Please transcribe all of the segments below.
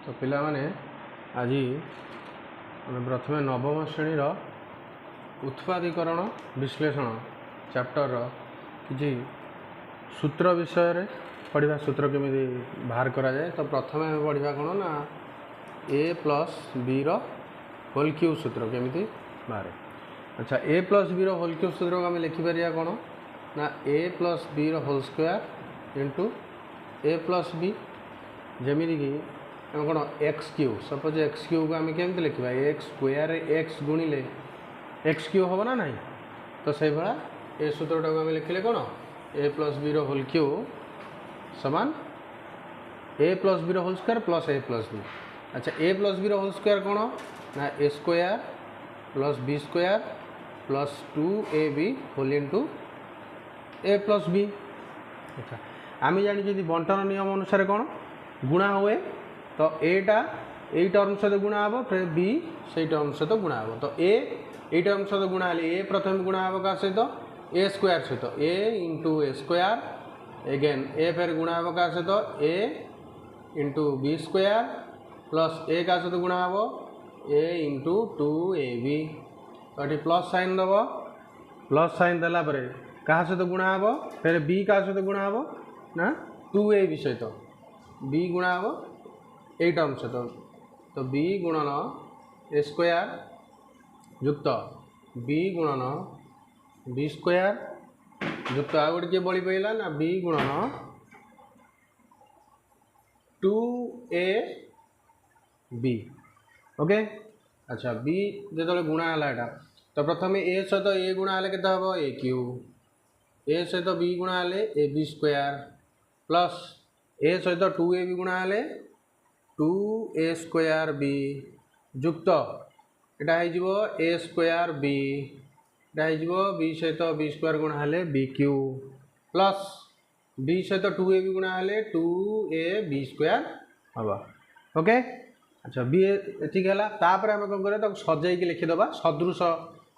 तो पिला माने आज प्रथम नवम श्रेणीर उत्पादीकरण विश्लेषण चैप्टर किसी सूत्र विषय पढ़ा सूत्र केमी बाहर करा जाए। तो प्रथम आम पढ़ा कौन ना a plus b whole cube सूत्र केमी बाहर। अच्छा a plus b whole cube सूत्र को आम लिखिपर कौन ना a plus b whole square into a plus b जमीक आम कौन x cube suppose x cube को आम केमती लिखा एक्स स्क्वायर एक्स गुणिले एक्स क्यूब हम ना ना। तो से भाया ए सूत्रटा को आम लिखिले कौन a plus b whole cube समान a plus b whole square plus a plus b. अच्छा a plus b whole square कौन ना a square plus b square plus 2ab whole into a plus b. अच्छा आम जानी बंटन नियम अनुसार कौन गुणा हुए तो एटा यही टर्म सहित गुणा हे फिर बी से टर्म सहित गुणा हे। तो ए टर्म सहित गुणा हेले ए प्रथम गुणा हे क्या सहित ए स्क्वायर सहित ए इंटू ए स्क्वायर एगेन ए फिर गुणा हे क्या सहित ए इंटू बी स्क्वायर प्लस ए क्या सहित गुणा हे ए इंटू 2ab। तो ये प्लस साइन दब प्लस साइन देला क्या सहित गुणा हे फिर बी क्या सहित गुणा हे ना 2ab सहित बी गुणा हे ए टर्म सहित। तो बी गुणन ए स्क्वायर युक्त बी गुणन बी स्क्वायर युक्त आ गए किए बड़ी पड़ा ना बी गुणन 2ab ओके। अच्छा बी जो गुणा है यहाँ तो प्रथम ए सहित ए गुणा हेले के हम ए क्यूब ए सहित बी गुणा हेले ए बी स्क्वायर प्लस ए सहित 2ab गुणा हेले 2a स्क्वायर बी युक्त यहाँ ए स्क्वायर बी बी सहित बी स्क्वायर गुणा हेले बी क्यूब प्लस बी सहित 2ab गुणा हेले 2ab स्क्वायर हम ओके। अच्छा बी ठीक है तापर आम कौन करें सजाई लिखिदे सदृश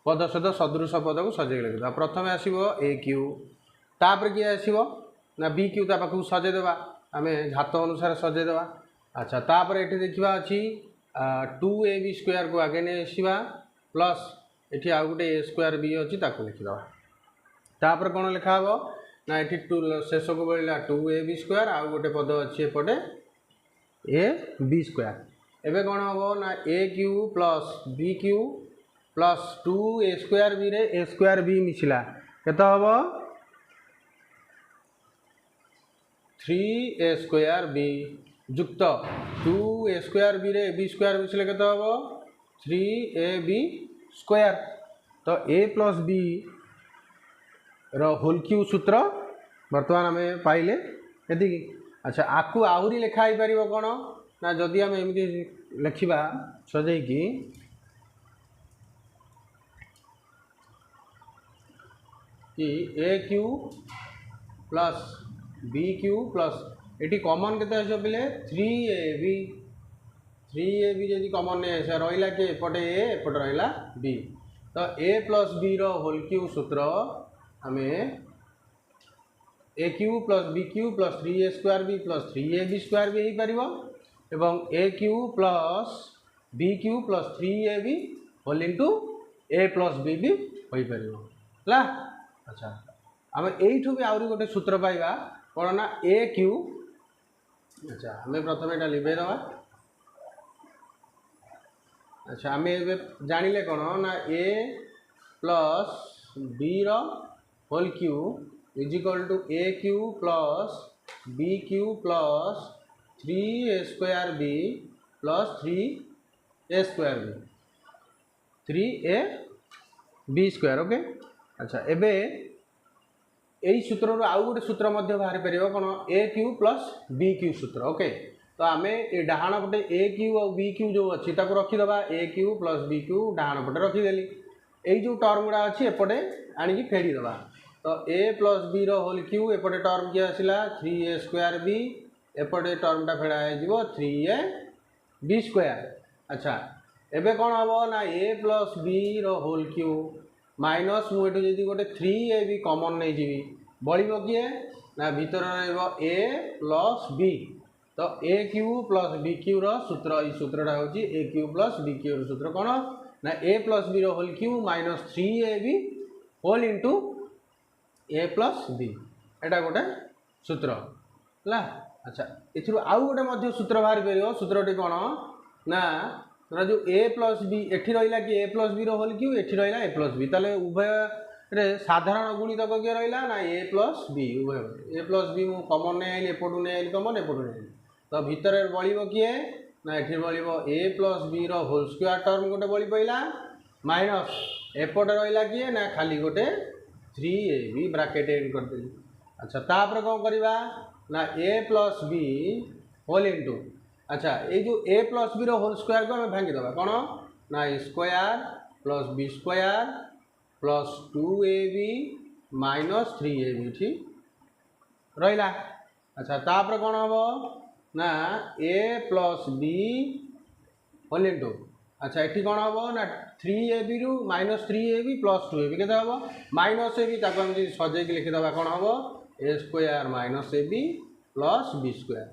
पद सहित सदृश पद को सजाई लिखिद। प्रथम आसो ए क्यूब तापर किए आसो ना बी क्यूब पाखक सजाईदेवा आम घात अनुसार सजाईदेवा। अच्छा तापर ये देखा अच्छी 2ab स्क्वायर को आगे नहीं आसवा प्लस ये आउ गोटे ए स्क्वायर बी अच्छी लिखिद। तापर कौन लिखा हे ना ये शेष को बढ़ला 2ab स्क्वायर आउ गोटे पद अच्छी एपटे ए बी स्क्वायर। एवं कौन हम ना a cube plus b cube plus 2a square b रे ए स्क्वायर बी मिसला केत हम 3a स्क्वायर बी युक्त 2a स्क्वायर बी रे बी स्क्वायर मिसले केत हम 3ab स्क्वायर। तो a plus b whole cube सूत्र बर्तमान आम पाइले ये। अच्छा आपको आहरी लिखाई पार कौन ना जदि आम एमती लिखा सजाई कि a cube plus b cube plus ये कमन के पिले 3ab जब कमन नहीं आसा रहा कि एपटे ए एपटे रहा बी। तो a plus b whole cube सूत्र आम a cube plus b cube plus 3a square b plus 3ab square भी हो पार एवं a cube plus b cube plus 3ab whole into a plus b भी हो पार। अच्छा आम यू भी आहरी गोटे सूत्र पाइबा कौन ना ए क्यूब। अच्छा आम प्रथम यहाँ लिभे दवा। अच्छा आम जानिले कौन ना a plus b whole cube is equal to a cube plus b cube plus 3a square b plus 3a square b 3ab square okay. अच्छा एबे यही सूत्र आउ गोटे सूत्र बाहर पार कौन ए क्यूब प्लस बी क्यूब सूत्र ओके। तो आम ये डाण पटे ए क्यूब और बी क्यूब जो अच्छी रखीदे ए क्यूब प्लस बी क्यूब डाण पटे रखीदेली यही जो टर्म गुड़ा अच्छी एपटे आणिकी फेरीदे। तो a plus b whole cube एपटे टर्म किए आसला 3a स्क्वायर बी एपटे टर्मटा फेड़ा हो 3ab स्क्वायर। अच्छा एबे कौन हम ना a plus b whole cube minus मुझे गोटे 3ab कमन नहीं जी बड़ो किए ना भीतर ए प्लस बी। तो a cube plus b cube सूत्र ये सूत्रटा हूँ a cube plus b cube सूत्र कौन ना a plus b whole cube minus 3ab whole into a plus b एटा गोटे सूत्र है। अच्छा एथि आउ गोटे सूत्र बाहर कर सूत्रटी कौन ना जो ए प्लस बी एठी रहा कि ए प्लस बी होल क्यू एठी रहा ए प्लस बी ताले उभय रे साधारण गुणितक किए रहा ना ए प्लस बी उभय ए प्लस बी मु कमन नहीं आइली एपटू नहीं आइली कमन एपटू नहीं आइली तो भितर बड़ो किए ना ये बड़ो a plus b whole square term गोटे बड़ी पड़ा माइनस एपटे रहा किए ना खाली गोटे 3ab ब्राकेट एड करदेली। अच्छा तापर कौन करवा ना a plus b whole into अच्छा ये जो a plus b whole square को हमें भांगीदे कौन ना square plus b square plus 2ab minus 3ab ठीक रहा। अच्छा तापर कौन हम ना a plus b whole into अच्छा ये कौन हम ना 3ab रु माइनस 3ab प्लस 2ab के हम माइनस ab ताको हम सजेक लिखिदे कौन हम a square minus ab plus b square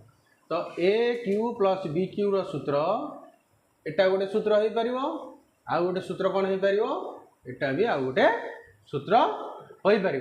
तो a cube plus b cube सूत्र एटा गोटे सूत्र हो पार आउ गोटे सूत्र कौन हो पार एटा भी आउ गोटे सूत्र हो पार।